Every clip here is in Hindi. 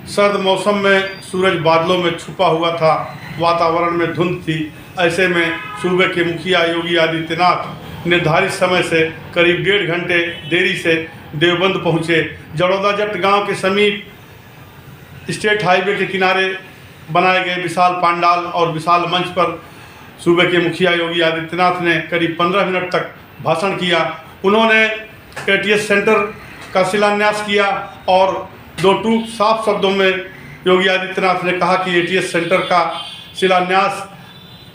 सर्द मौसम में सूरज बादलों में छुपा हुआ था, वातावरण में धुंध थी। ऐसे में सूबे के मुखिया योगी आदित्यनाथ निर्धारित समय से करीब 1.5 घंटे देरी से देवबंद पहुंचे। जड़ौदा जट गांव के समीप स्टेट हाईवे के किनारे बनाए गए विशाल पंडाल और विशाल मंच पर सूबे के मुखिया योगी आदित्यनाथ ने करीब 15 मिनट तक भाषण किया। उन्होंने एटीएस सेंटर का शिलान्यास किया और 2 टूक साफ शब्दों में योगी आदित्यनाथ ने कहा कि एटीएस सेंटर का शिलान्यास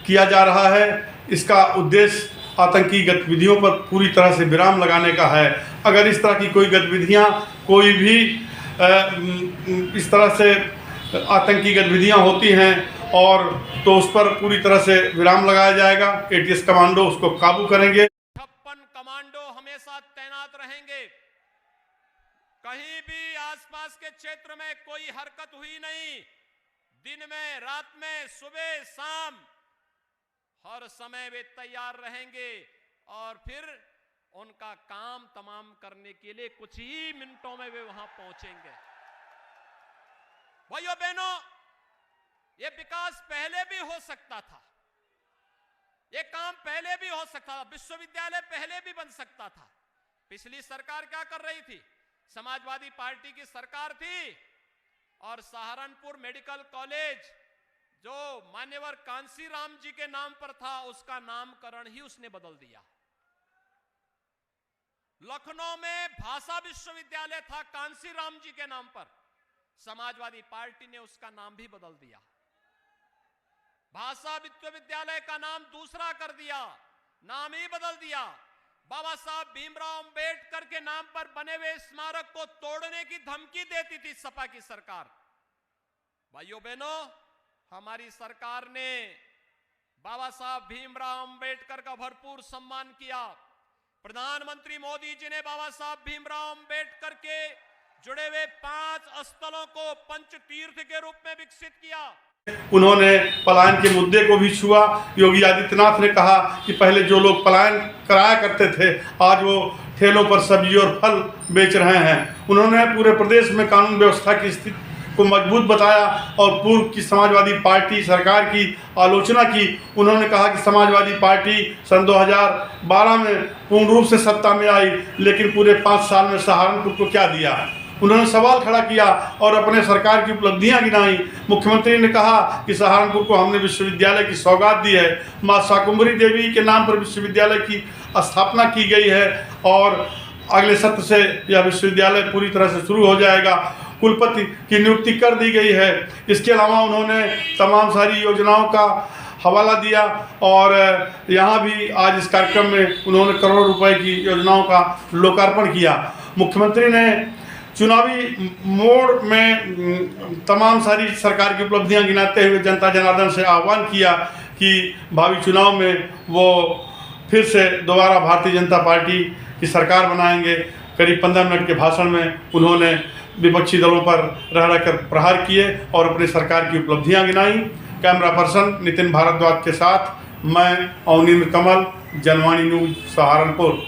किया जा रहा है। इसका उद्देश्य आतंकी गतिविधियों पर पूरी तरह से विराम लगाने का है। अगर इस तरह की कोई गतिविधियां, कोई भी इस तरह से आतंकी गतिविधियां होती हैं और तो उस पर पूरी तरह से विराम लगाया जाएगा। एटीएस कमांडो उसको काबू करेंगे। 56 कमांडो हमेशा तैनात रहेंगे। कहीं भी आसपास के क्षेत्र में कोई हरकत हुई नहीं। दिन में, रात में, सुबह शाम हर समय वे तैयार रहेंगे और फिर उनका काम तमाम करने के लिए कुछ ही मिनटों में वे वहां पहुंचेंगे। भाइयों बहनों, ये विकास पहले भी हो सकता था, ये काम पहले भी हो सकता था, विश्वविद्यालय पहले भी बन सकता था। पिछली सरकार क्या कर रही थी? समाजवादी पार्टी की सरकार थी और सहारनपुर मेडिकल कॉलेज जो मान्यवर कांसीराम जी के नाम पर था, उसका नामकरण ही उसने बदल दिया। लखनऊ में भाषा विश्वविद्यालय था कांसीराम जी के नाम पर, समाजवादी पार्टी ने उसका नाम भी बदल दिया। भाषा विश्वविद्यालय का नाम दूसरा कर दिया, नाम ही बदल दिया। बाबा साहब भीमराव अंबेडकर के नाम पर बने हुए स्मारक को तोड़ने की धमकी देती थी सपा की सरकार। भाइयों बहनों, हमारी सरकार ने बाबा साहब भीमराव अंबेडकर का भरपूर सम्मान किया। प्रधानमंत्री मोदी जी ने बाबा साहब भीमराव अंबेडकर के जुड़े हुए 5 स्थलों को पंचतीर्थ के रूप में विकसित किया। उन्होंने पलायन के मुद्दे को भी छुआ। योगी आदित्यनाथ ने कहा कि पहले जो लोग पलायन कराया करते थे, आज वो ठेलों पर सब्जी और फल बेच रहे हैं। उन्होंने पूरे प्रदेश में कानून व्यवस्था की स्थिति को मजबूत बताया और पूर्व की समाजवादी पार्टी सरकार की आलोचना की। उन्होंने कहा कि समाजवादी पार्टी सन 2012 में पूर्ण रूप से सत्ता में आई, लेकिन पूरे 5 साल में सहारनपुर को क्या दिया। उन्होंने सवाल खड़ा किया और अपने सरकार की उपलब्धियां गिनाई। मुख्यमंत्री ने कहा कि सहारनपुर को हमने विश्वविद्यालय की सौगात दी है। मां शाकुंभरी देवी के नाम पर विश्वविद्यालय की स्थापना की गई है और अगले सत्र से यह विश्वविद्यालय पूरी तरह से शुरू हो जाएगा। कुलपति की नियुक्ति कर दी गई है। इसके अलावा उन्होंने तमाम सारी योजनाओं का हवाला दिया और यहाँ भी आज इस कार्यक्रम में उन्होंने करोड़ों रुपए की योजनाओं का लोकार्पण किया। मुख्यमंत्री ने चुनावी मोड़ में तमाम सारी सरकार की उपलब्धियां गिनाते हुए जनता जनार्दन से आह्वान किया कि भावी चुनाव में वो फिर से दोबारा भारतीय जनता पार्टी की सरकार बनाएंगे। करीब 15 मिनट के भाषण में उन्होंने विपक्षी दलों पर रह रहकर प्रहार किए और अपनी सरकार की उपलब्धियां गिनाई। कैमरा पर्सन नितिन भारद्वाज के साथ मैं अवनींद्र कमल, जनवाणी न्यूज, सहारनपुर।